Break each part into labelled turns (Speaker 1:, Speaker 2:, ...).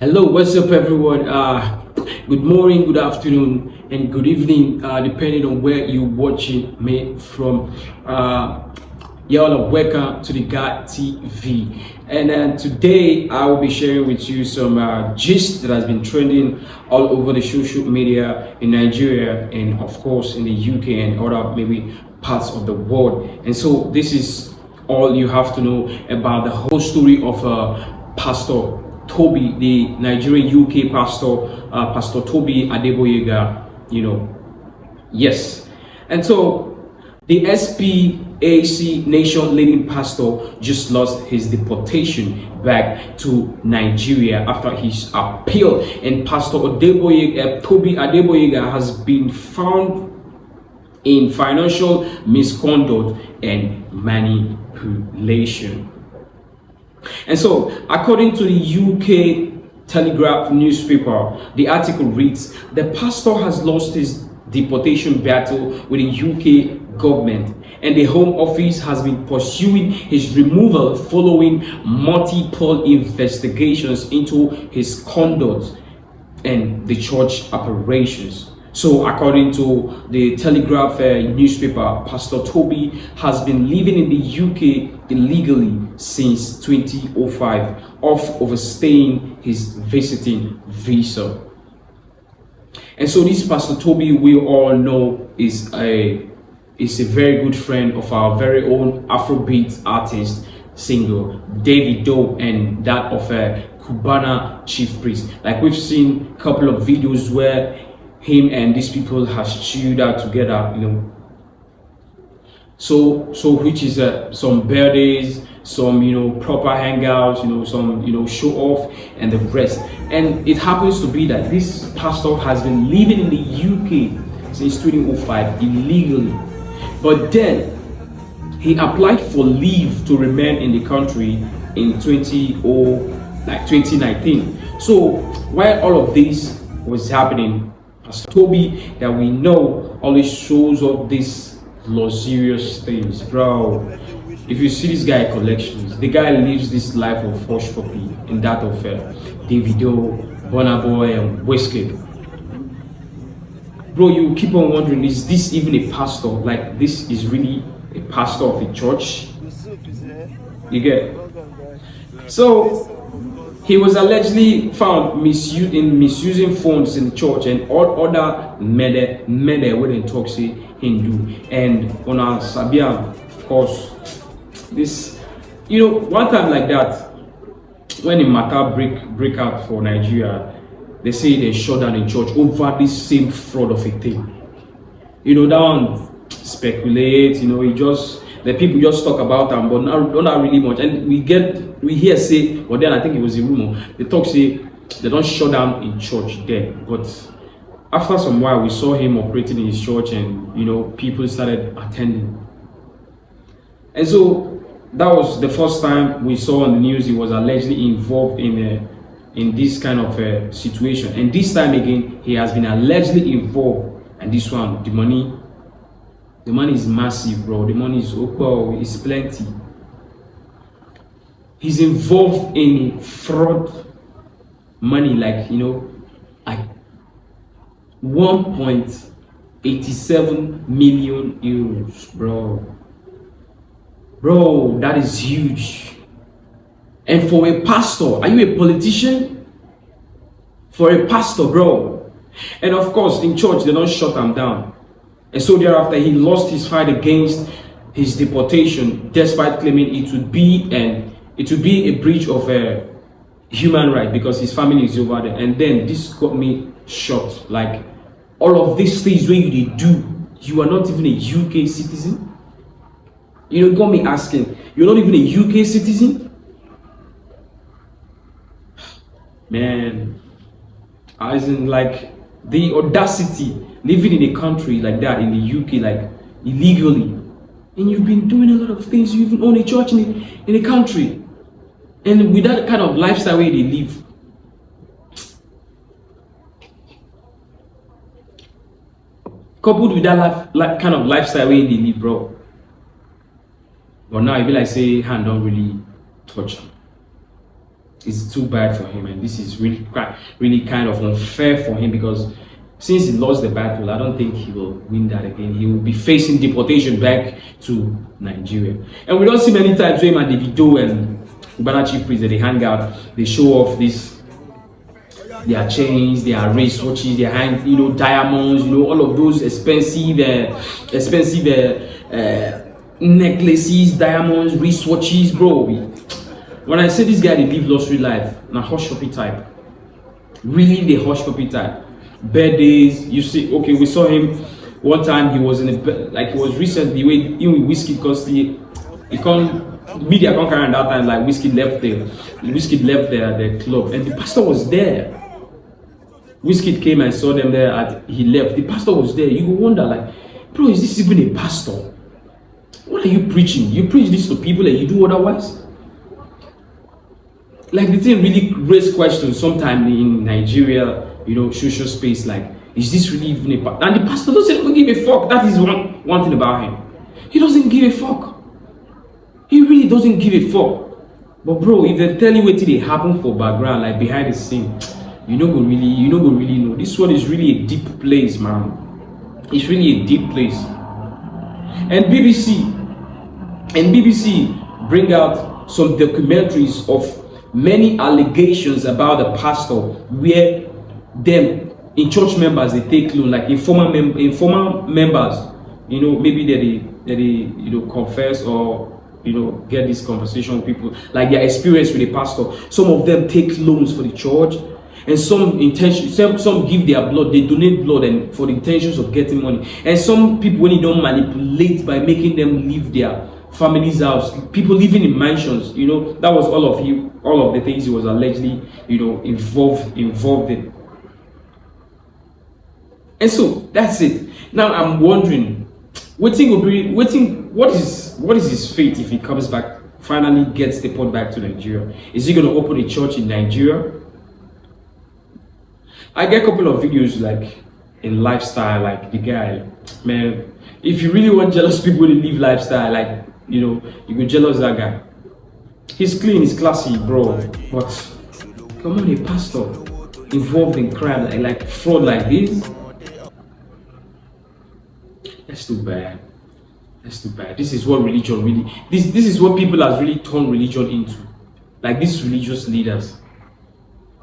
Speaker 1: Hello, what's up, everyone? Good morning, good afternoon, and good evening, depending on where you're watching me from. Y'all are welcome to the God TV, and today I will be sharing with you some gist that has been trending all over the social media in Nigeria, and of course in the UK and other maybe parts of the world. And so this is all you have to know about the whole story of Pastor Tobi, the Nigerian UK pastor, Pastor Tobi Adeboyega, yes. And so the SPAC nation leading pastor just lost his deportation back to Nigeria after his appeal. And Pastor Tobi Adeboyega has been found in financial misconduct and manipulation. And so, according to the UK Telegraph newspaper, the article reads, the pastor has lost his deportation battle with the UK government, and the Home Office has been pursuing his removal following multiple investigations into his conduct and the church operations. So, according to the Telegraph newspaper, Pastor Tobi has been living in the UK illegally since 2005, off overstaying his visiting visa. And so, this Pastor Tobi, we all know, is a very good friend of our very own Afrobeat artist, singer Davido, and that of Cubana Chiefpriest. Like, we've seen a couple of videos where him and these people have chilled out together, so which is some birthdays, some proper hangouts, some show off and the rest. And it happens to be that this pastor has been living in the UK since 2005 illegally, but then he applied for leave to remain in the country in 2019. So while all of this was happening, Pastor Tobi, that we know, always shows up these luxurious things, bro. If you see this guy collections, the guy lives this life of Hushpuppi and that of Davido, Burna Boy, and Wizkid. Bro, you keep on wondering, is this even a pastor? Like, this is really a pastor of a church? You get? So he was allegedly found misusing funds in the church and all other mede when they talk say Hindu. And on our Sabian, of course, this one time like that, when the matter break out for Nigeria, they say they shut down the church over this same fraud of a thing. That one speculate, the people just talk about them, but not really much. And we hear say, but then I think it was a rumor. They talk say they don't shut down in church there. But after some while, we saw him operating in his church, and people started attending. And so that was the first time we saw on the news he was allegedly involved in this kind of situation. And this time again, he has been allegedly involved. And this one, the money is massive, bro. The money is it's plenty. He's involved in fraud money, like 1.87 million euros, bro. Bro, that is huge. And for a pastor, are you a politician? For a pastor, bro. And of course, in church, they don't shut him down. And so thereafter, he lost his fight against his deportation, despite claiming it would be a breach of human right because his family is over there. And then this got me shocked. Like, all of these things when you do, you are not even a UK citizen. It got me asking, you're not even a UK citizen? Man, as in, like, the audacity living in a country like that, in the UK, like, illegally, and you've been doing a lot of things. You even own a church in a country, and with that kind of lifestyle where they live, coupled with that kind of lifestyle where they live, bro. But now it be like say hand don't really touch them. It's too bad for him, and this is really kind of unfair for him, because since he lost the battle, I don't think he will win that again. He will be facing deportation back to Nigeria. And we don't see many times him and Davido and Cubana Chiefpriest, they hang out, they show off this, their chains, their wristwatches, their hand, diamonds, all of those expensive necklaces, diamonds, wristwatches, bro. When I say this guy, they live luxury life, now Hushpuppi type, really the Hushpuppi type. Birthdays, you see, okay, we saw him one time. He was in a, like, he was recently in with Whiskey, because media can't carry on that time. Like, Whiskey left the club, and the pastor was there. Whiskey came and saw them there. He left. The pastor was there. You will wonder, like, bro, is this even a pastor? What are you preaching? You preach this to people and you do otherwise? Like, the thing really raised questions sometimes in Nigeria, social space. Like, is this really even a pastor? And the pastor doesn't even give a fuck. That is one thing about him. He doesn't give a fuck. He really doesn't give a fuck. But bro, if they tell you what they happen for background, like behind the scene, you know go really know. This one is really a deep place, man. It's really a deep place. And BBC bring out some documentaries of many allegations about the pastor, where them in church members, they take loan, like informal members, maybe they confess or get this conversation with people, like their experience with the pastor. Some of them take loans for the church, and some give their blood, they donate blood and for the intentions of getting money. And some people, when you don't manipulate by making them leave their family's house, people living in mansions, that was all of the things he was allegedly, involved in. And so that's it. Now I'm wondering, what is his fate if he comes back, finally gets Deport back to Nigeria? Is he going to open a church in Nigeria? I get a couple of videos like in lifestyle, like the guy, man, if you really want jealous people to live lifestyle, like, you go jealous that guy. He's clean, he's classy, bro. But come on, a pastor involved in crime like fraud like this? That's too bad. That's too bad. This is what religion really, this is what people have really turned religion into. Like these religious leaders.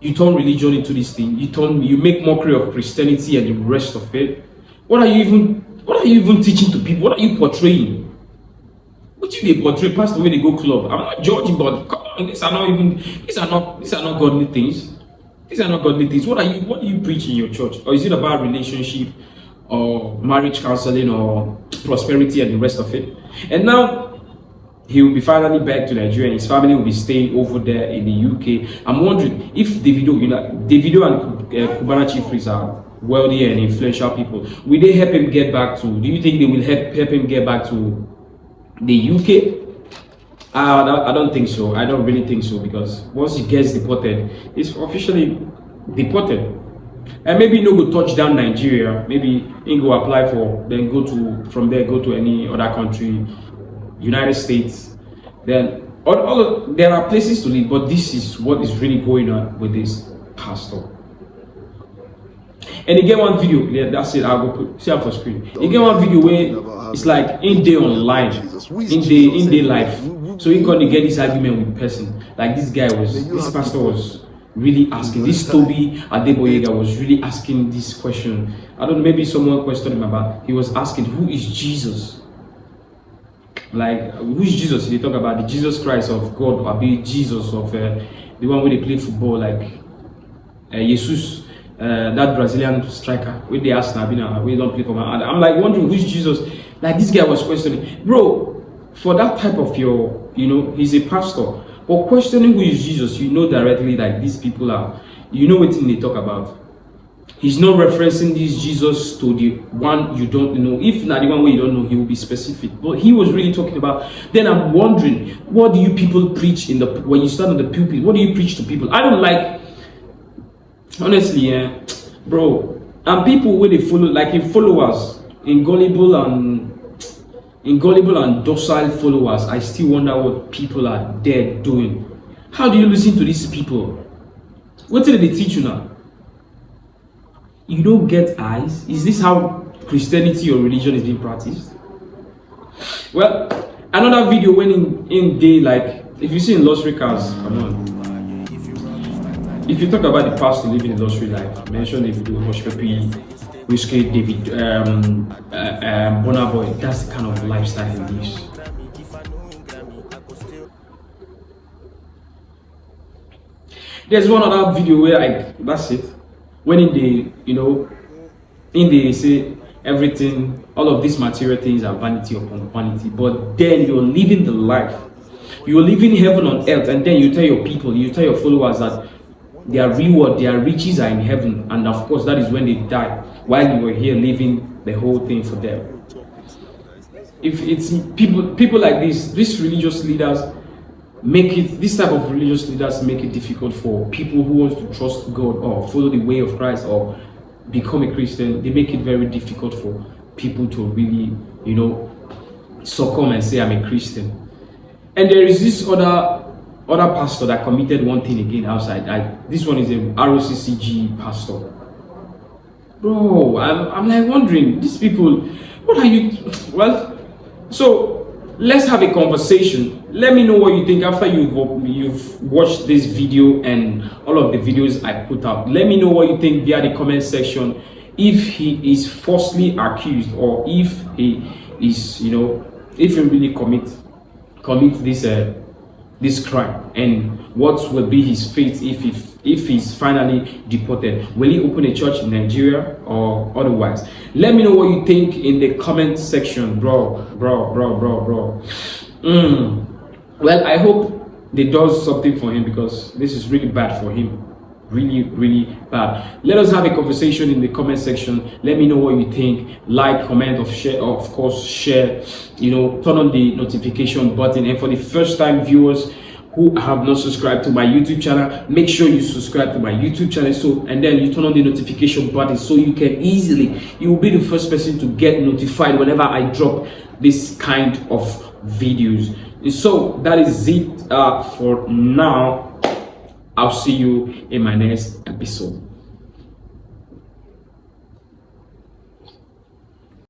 Speaker 1: You turn religion into this thing. You make mockery of Christianity and the rest of it. What are you even teaching to people? What are you portraying? What do they portray? Pastor, when they go club, I'm not judging, but come on, these are not godly things. These are not godly things. What do you preach in your church? Or is it about relationship or marriage counseling or prosperity and the rest of it? And now he will be finally back to Nigeria, and his family will be staying over there in the UK. I'm wondering if Davido and Cubana Chiefpriest are wealthy and influential people. Will they help him get back to? Do you think they will help him get back to the UK? I don't think so. I don't really think so, because once he gets deported, he's officially deported. And maybe no go touch down Nigeria. Maybe he go apply for, then from there go to any other country, United States. Then there are places to live, but this is what is really going on with this pastor. And you get one video, yeah, that's it, I'll go see up for screen. You get one video where it's like in day online, in day life. So he gonna get this argument with person. Like this pastor was really asking, this Tobi Adeboyega was really asking this question. I don't know, maybe someone questioned him about, he was asking, who is Jesus? Like, who is Jesus? They talk about the Jesus Christ of God, or be Jesus of the one where they play football, like Jesus. That Brazilian striker, when they asked Nabina, we don't play for man. I'm like wondering who's Jesus. Like this guy was questioning, bro. For that type of he's a pastor, but questioning who is Jesus, directly like these people are, what thing they talk about. He's not referencing this Jesus to the one you don't know. If not the one where you don't know, he will be specific. But he was really talking about. Then I'm wondering, what do you people preach when you stand on the pulpit? What do you preach to people? I don't like. Honestly, bro, and people where they follow, like in followers, in gullible and docile followers, I still wonder what people are there doing. How do you listen to these people? What did they teach you now? You don't get eyes? Is this how Christianity or religion is being practiced? Well, another video when in day, like, if you see in luxury cars, come on. If you talk about the past to living a luxury life, mention Davido, Hushpuppi'S, Whiskey, David, Burna Boy, that's the kind of lifestyle he lives. There's one other video where that's it. When in the, in the say everything, all of these material things are vanity upon vanity, but then you're living the life. You're living heaven on earth, and then you tell your people, you tell your followers that their reward, their riches are in heaven, and of course that is when they die, while you were here living the whole thing for them. If it's people like these religious leaders this type of religious leaders make it difficult for people who want to trust God or follow the way of Christ or become a Christian. They make it very difficult for people to really, succumb and say, I'm a Christian. And there is this other pastor that committed one thing again outside. This one is a ROCCG pastor. Bro, I'm like wondering, these people, what are you? Well, so let's have a conversation. Let me know what you think after you've watched this video and all of the videos I put out. Let me know what you think via the comment section. If he is falsely accused, or if he is, if he really commit this crime, and what will be his fate if he's finally deported. Will he open a church in Nigeria or otherwise? Let me know what you think in the comment section, bro. Well, I hope they does something for him, because this is really bad for him. Really bad. Let us have a conversation in the comment section. Let me know what you think. Like, comment, or share, or of course share. Turn on the notification button. And for the first time viewers who have not subscribed to my YouTube channel, make sure you subscribe to my YouTube channel, and then you turn on the notification button so you will be the first person to get notified whenever I drop this kind of videos. So that is it for now. I'll see you in my next episode.